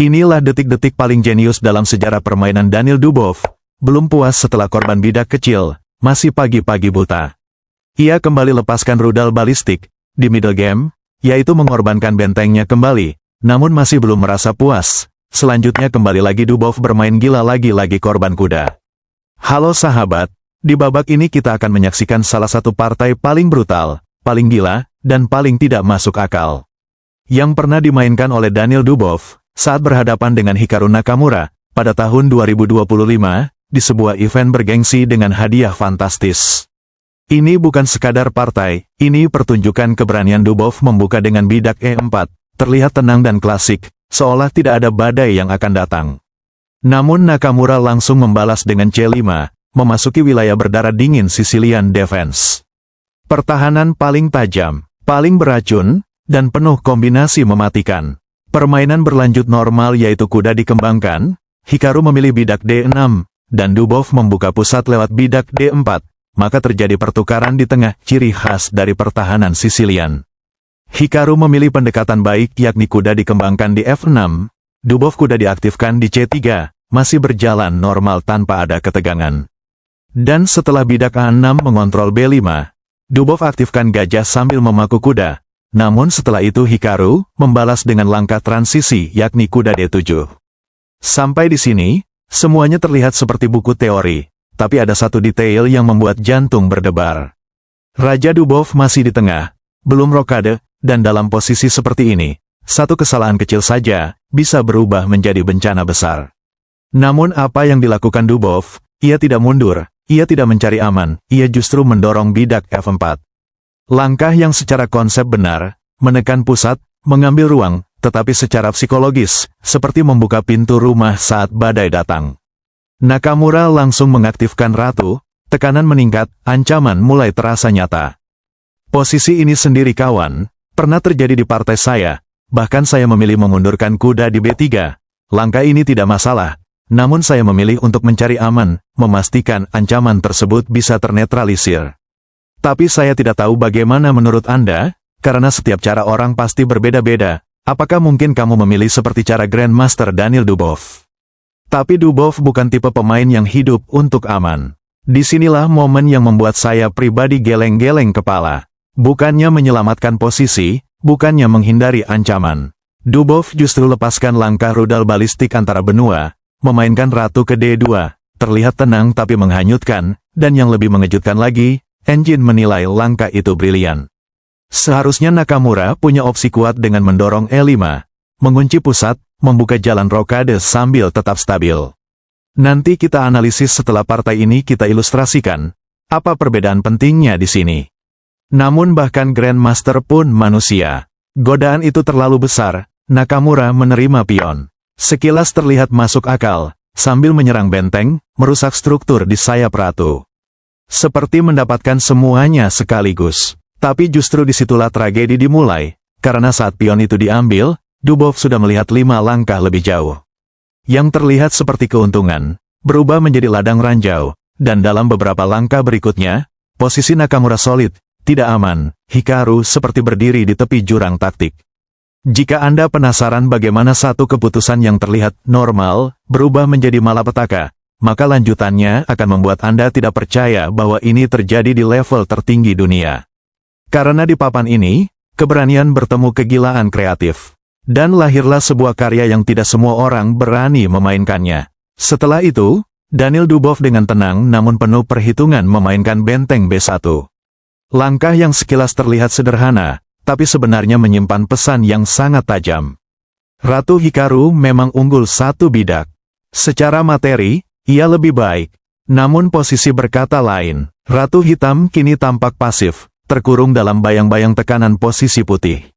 Inilah detik-detik paling jenius dalam sejarah permainan Daniel Dubov. Belum puas setelah korban bidak kecil, masih pagi-pagi buta. Ia kembali lepaskan rudal balistik di middle game, yaitu mengorbankan bentengnya kembali, namun masih belum merasa puas. Selanjutnya kembali lagi Dubov bermain gila lagi-lagi korban kuda. Halo sahabat, di babak ini kita akan menyaksikan salah satu partai paling brutal, paling gila, dan paling tidak masuk akal yang pernah dimainkan oleh Daniel Dubov saat berhadapan dengan Hikaru Nakamura pada tahun 2025 di sebuah event bergengsi dengan hadiah fantastis. Ini bukan sekadar partai, ini pertunjukan keberanian Dubov membuka dengan bidak E4, terlihat tenang dan klasik, seolah tidak ada badai yang akan datang. Namun Nakamura langsung membalas dengan C5, memasuki wilayah berdarah dingin Sicilian Defense. Pertahanan paling tajam, paling beracun, dan penuh kombinasi mematikan. Permainan berlanjut normal yaitu kuda dikembangkan, Hikaru memilih bidak D6, dan Dubov membuka pusat lewat bidak D4, maka terjadi pertukaran di tengah, ciri khas dari pertahanan Sicilian. Hikaru memilih pendekatan baik yakni kuda dikembangkan di F6, Dubov kuda diaktifkan di C3, masih berjalan normal tanpa ada ketegangan. Dan setelah bidak A6 mengontrol B5, Dubov aktifkan gajah sambil memaku kuda. Namun setelah itu Hikaru membalas dengan langkah transisi yakni kuda D7. Sampai di sini, semuanya terlihat seperti buku teori, tapi ada satu detail yang membuat jantung berdebar. Raja Dubov masih di tengah, belum rokade, dan dalam posisi seperti ini, satu kesalahan kecil saja bisa berubah menjadi bencana besar. Namun apa yang dilakukan Dubov? Ia tidak mundur, ia tidak mencari aman, ia justru mendorong bidak F4. Langkah yang secara konsep benar, menekan pusat, mengambil ruang, tetapi secara psikologis, seperti membuka pintu rumah saat badai datang. Nakamura langsung mengaktifkan ratu, tekanan meningkat, ancaman mulai terasa nyata. Posisi ini sendiri kawan, pernah terjadi di partai saya, bahkan saya memilih memundurkan kuda di B3. Langkah ini tidak masalah, namun saya memilih untuk mencari aman, memastikan ancaman tersebut bisa ternetralisir. Tapi saya tidak tahu bagaimana menurut Anda, karena setiap cara orang pasti berbeda-beda. Apakah mungkin kamu memilih seperti cara Grandmaster Daniel Dubov? Tapi Dubov bukan tipe pemain yang hidup untuk aman. Disinilah momen yang membuat saya pribadi geleng-geleng kepala. Bukannya menyelamatkan posisi, bukannya menghindari ancaman. Dubov justru lepaskan langkah rudal balistik antara benua, memainkan ratu ke D2, terlihat tenang tapi menghanyutkan, dan yang lebih mengejutkan lagi, Engine menilai langkah itu brilian. Seharusnya Nakamura punya opsi kuat dengan mendorong E5, mengunci pusat, membuka jalan rokade sambil tetap stabil. Nanti kita analisis setelah partai ini kita ilustrasikan, apa perbedaan pentingnya di sini. Namun bahkan Grandmaster pun manusia. Godaan itu terlalu besar, Nakamura menerima pion. Sekilas terlihat masuk akal, sambil menyerang benteng, merusak struktur di sayap ratu. Seperti mendapatkan semuanya sekaligus. Tapi justru disitulah tragedi dimulai, karena saat pion itu diambil, Dubov sudah melihat 5 langkah lebih jauh. Yang terlihat seperti keuntungan, berubah menjadi ladang ranjau, dan dalam beberapa langkah berikutnya, posisi Nakamura solid, tidak aman, Hikaru seperti berdiri di tepi jurang taktik. Jika Anda penasaran bagaimana satu keputusan yang terlihat normal, berubah menjadi malapetaka, maka lanjutannya akan membuat Anda tidak percaya bahwa ini terjadi di level tertinggi dunia. Karena di papan ini, keberanian bertemu kegilaan kreatif. Dan lahirlah sebuah karya yang tidak semua orang berani memainkannya. Setelah itu, Daniel Dubov dengan tenang namun penuh perhitungan memainkan benteng B1. Langkah yang sekilas terlihat sederhana, tapi sebenarnya menyimpan pesan yang sangat tajam. Ratu Hikaru memang unggul satu bidak. Secara materi, ia lebih baik, namun posisi berkata lain. Ratu Hitam kini tampak pasif, terkurung dalam bayang-bayang tekanan posisi putih.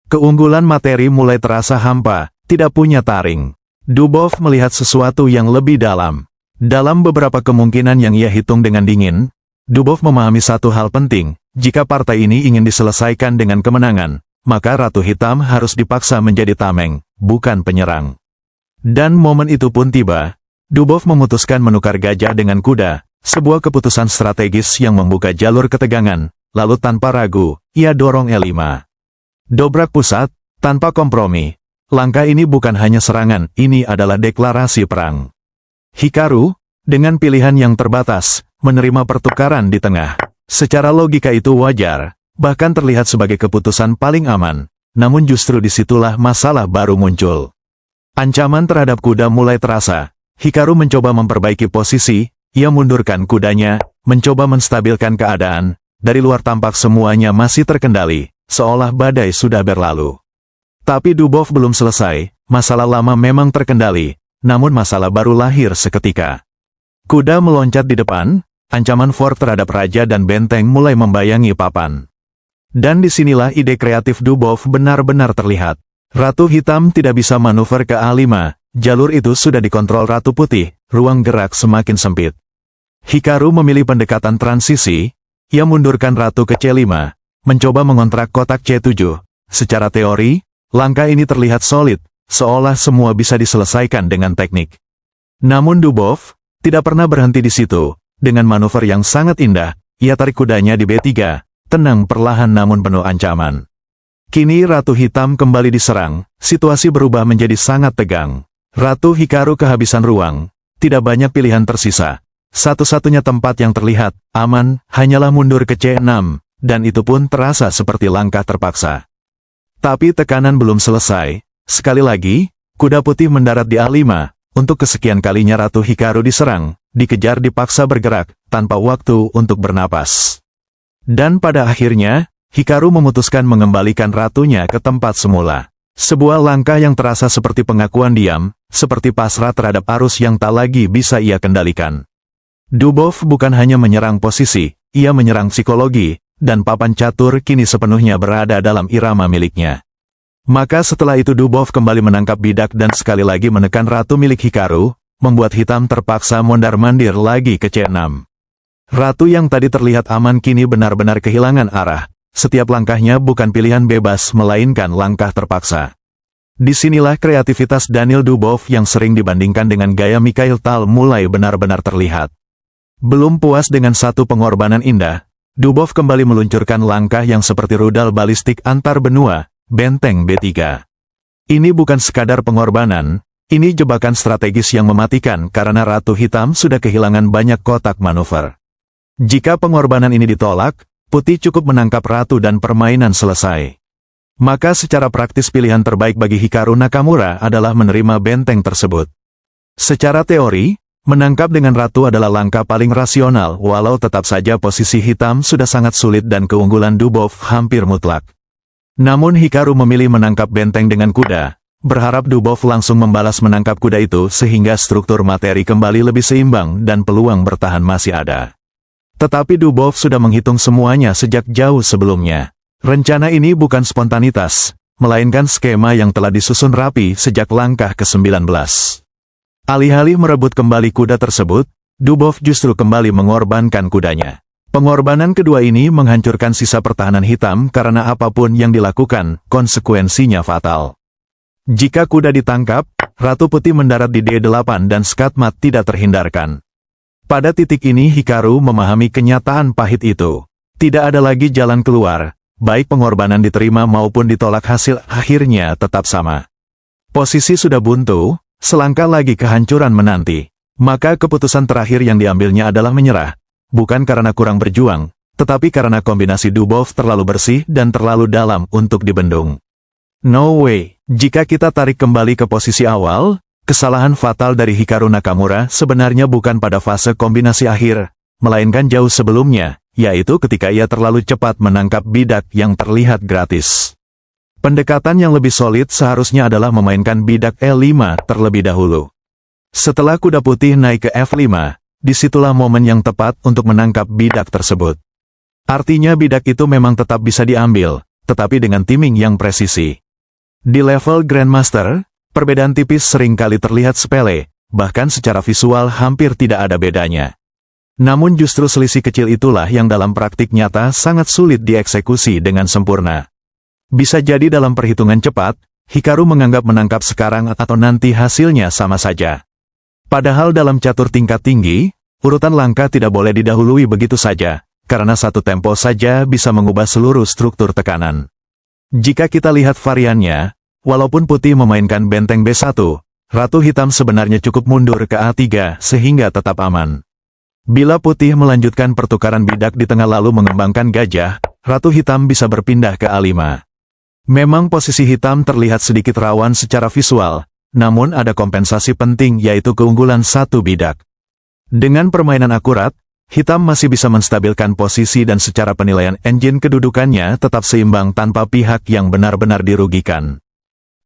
Keunggulan materi mulai terasa hampa, tidak punya taring. Dubov melihat sesuatu yang lebih dalam. Dalam beberapa kemungkinan yang ia hitung dengan dingin, Dubov memahami satu hal penting, jika partai ini ingin diselesaikan dengan kemenangan, maka Ratu Hitam harus dipaksa menjadi tameng, bukan penyerang. Dan momen itu pun tiba. Dubov memutuskan menukar gajah dengan kuda, sebuah keputusan strategis yang membuka jalur ketegangan, lalu tanpa ragu, ia dorong E5. Dobrak pusat, tanpa kompromi. langkah ini bukan hanya serangan, ini adalah deklarasi perang. Hikaru, dengan pilihan yang terbatas, menerima pertukaran di tengah. Secara logika itu wajar, bahkan terlihat sebagai keputusan paling aman. Namun justru disitulah masalah baru muncul. Ancaman terhadap kuda mulai terasa. Hikaru mencoba memperbaiki posisi, ia mundurkan kudanya, mencoba menstabilkan keadaan. Dari luar tampak semuanya masih terkendali, seolah badai sudah berlalu. Tapi Dubov belum selesai, masalah lama memang terkendali, namun masalah baru lahir seketika. Kuda meloncat di depan, ancaman fort terhadap raja dan benteng mulai membayangi papan. Dan disinilah ide kreatif Dubov benar-benar terlihat. Ratu Hitam tidak bisa manuver ke A5, jalur itu sudah dikontrol Ratu Putih, ruang gerak semakin sempit. Hikaru memilih pendekatan transisi, ia mundurkan Ratu ke C5, mencoba mengontrak kotak C7. Secara teori, langkah ini terlihat solid, seolah semua bisa diselesaikan dengan teknik. Namun Dubov tidak pernah berhenti di situ. Dengan manuver yang sangat indah, ia tarik kudanya di B3, tenang perlahan namun penuh ancaman. Kini Ratu Hitam kembali diserang, situasi berubah menjadi sangat tegang. Ratu Hikaru kehabisan ruang, tidak banyak pilihan tersisa. Satu-satunya tempat yang terlihat aman hanyalah mundur ke C6, dan itu pun terasa seperti langkah terpaksa. Tapi tekanan belum selesai. Sekali lagi, kuda putih mendarat di A5. Untuk kesekian kalinya Ratu Hikaru diserang, dikejar dipaksa bergerak, tanpa waktu untuk bernapas. Dan pada akhirnya, Hikaru memutuskan mengembalikan ratunya ke tempat semula. Sebuah langkah yang terasa seperti pengakuan diam, seperti pasrah terhadap arus yang tak lagi bisa ia kendalikan. Dubov bukan hanya menyerang posisi, ia menyerang psikologi, dan papan catur kini sepenuhnya berada dalam irama miliknya. Maka setelah itu Dubov kembali menangkap bidak dan sekali lagi menekan ratu milik Hikaru, membuat hitam terpaksa mondar-mandir lagi ke C6. Ratu yang tadi terlihat aman kini benar-benar kehilangan arah. Setiap langkahnya bukan pilihan bebas melainkan langkah terpaksa. Disinilah kreativitas Daniel Dubov yang sering dibandingkan dengan gaya Mikhail Tal mulai benar-benar terlihat. Belum puas dengan satu pengorbanan indah, Dubov kembali meluncurkan langkah yang seperti rudal balistik antar benua, benteng B3. Ini bukan sekadar pengorbanan, ini jebakan strategis yang mematikan karena Ratu Hitam sudah kehilangan banyak kotak manuver. Jika pengorbanan ini ditolak, Putih cukup menangkap ratu dan permainan selesai. Maka secara praktis pilihan terbaik bagi Hikaru Nakamura adalah menerima benteng tersebut. Secara teori, menangkap dengan ratu adalah langkah paling rasional walau tetap saja posisi hitam sudah sangat sulit dan keunggulan Dubov hampir mutlak. Namun Hikaru memilih menangkap benteng dengan kuda, berharap Dubov langsung membalas menangkap kuda itu sehingga struktur materi kembali lebih seimbang dan peluang bertahan masih ada. Tetapi Dubov sudah menghitung semuanya sejak jauh sebelumnya. Rencana ini bukan spontanitas, melainkan skema yang telah disusun rapi sejak langkah ke-19. Alih-alih merebut kembali kuda tersebut, Dubov justru kembali mengorbankan kudanya. Pengorbanan kedua ini menghancurkan sisa pertahanan hitam karena apapun yang dilakukan, konsekuensinya fatal. Jika kuda ditangkap, Ratu Putih mendarat di D8 dan skatmat tidak terhindarkan. Pada titik ini Hikaru memahami kenyataan pahit itu. Tidak ada lagi jalan keluar, baik pengorbanan diterima maupun ditolak hasil akhirnya tetap sama. Posisi sudah buntu, selangkah lagi kehancuran menanti. Maka keputusan terakhir yang diambilnya adalah menyerah, bukan karena kurang berjuang, tetapi karena kombinasi Dubov terlalu bersih dan terlalu dalam untuk dibendung. No way, jika kita tarik kembali ke posisi awal, kesalahan fatal dari Hikaru Nakamura sebenarnya bukan pada fase kombinasi akhir, melainkan jauh sebelumnya, yaitu ketika ia terlalu cepat menangkap bidak yang terlihat gratis. Pendekatan yang lebih solid seharusnya adalah memainkan bidak E5 terlebih dahulu. Setelah kuda putih naik ke F5, disitulah momen yang tepat untuk menangkap bidak tersebut. Artinya bidak itu memang tetap bisa diambil, tetapi dengan timing yang presisi. Di level Grandmaster, perbedaan tipis seringkali terlihat sepele, bahkan secara visual hampir tidak ada bedanya. Namun justru selisih kecil itulah yang dalam praktik nyata sangat sulit dieksekusi dengan sempurna. Bisa jadi dalam perhitungan cepat, Hikaru menganggap menangkap sekarang atau nanti hasilnya sama saja. Padahal dalam catur tingkat tinggi, urutan langkah tidak boleh didahului begitu saja, karena satu tempo saja bisa mengubah seluruh struktur tekanan. Jika kita lihat variannya, Walaupun putih memainkan benteng B1, Ratu Hitam sebenarnya cukup mundur ke A3 sehingga tetap aman. Bila putih melanjutkan pertukaran bidak di tengah lalu mengembangkan gajah, Ratu Hitam bisa berpindah ke A5. Memang posisi hitam terlihat sedikit rawan secara visual, namun ada kompensasi penting yaitu keunggulan satu bidak. Dengan permainan akurat, hitam masih bisa menstabilkan posisi dan secara penilaian engine kedudukannya tetap seimbang tanpa pihak yang benar-benar dirugikan.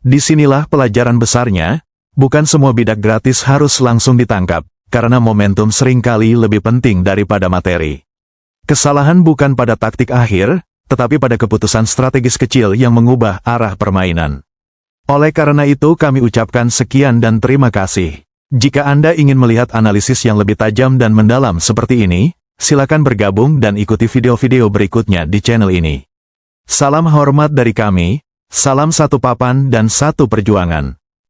Disinilah pelajaran besarnya, bukan semua bidak gratis harus langsung ditangkap, karena momentum seringkali lebih penting daripada materi. Kesalahan bukan pada taktik akhir, tetapi pada keputusan strategis kecil yang mengubah arah permainan. Oleh karena itu kami ucapkan sekian dan terima kasih. Jika Anda ingin melihat analisis yang lebih tajam dan mendalam seperti ini, silakan bergabung dan ikuti video-video berikutnya di channel ini. Salam hormat dari kami, salam satu papan dan satu perjuangan.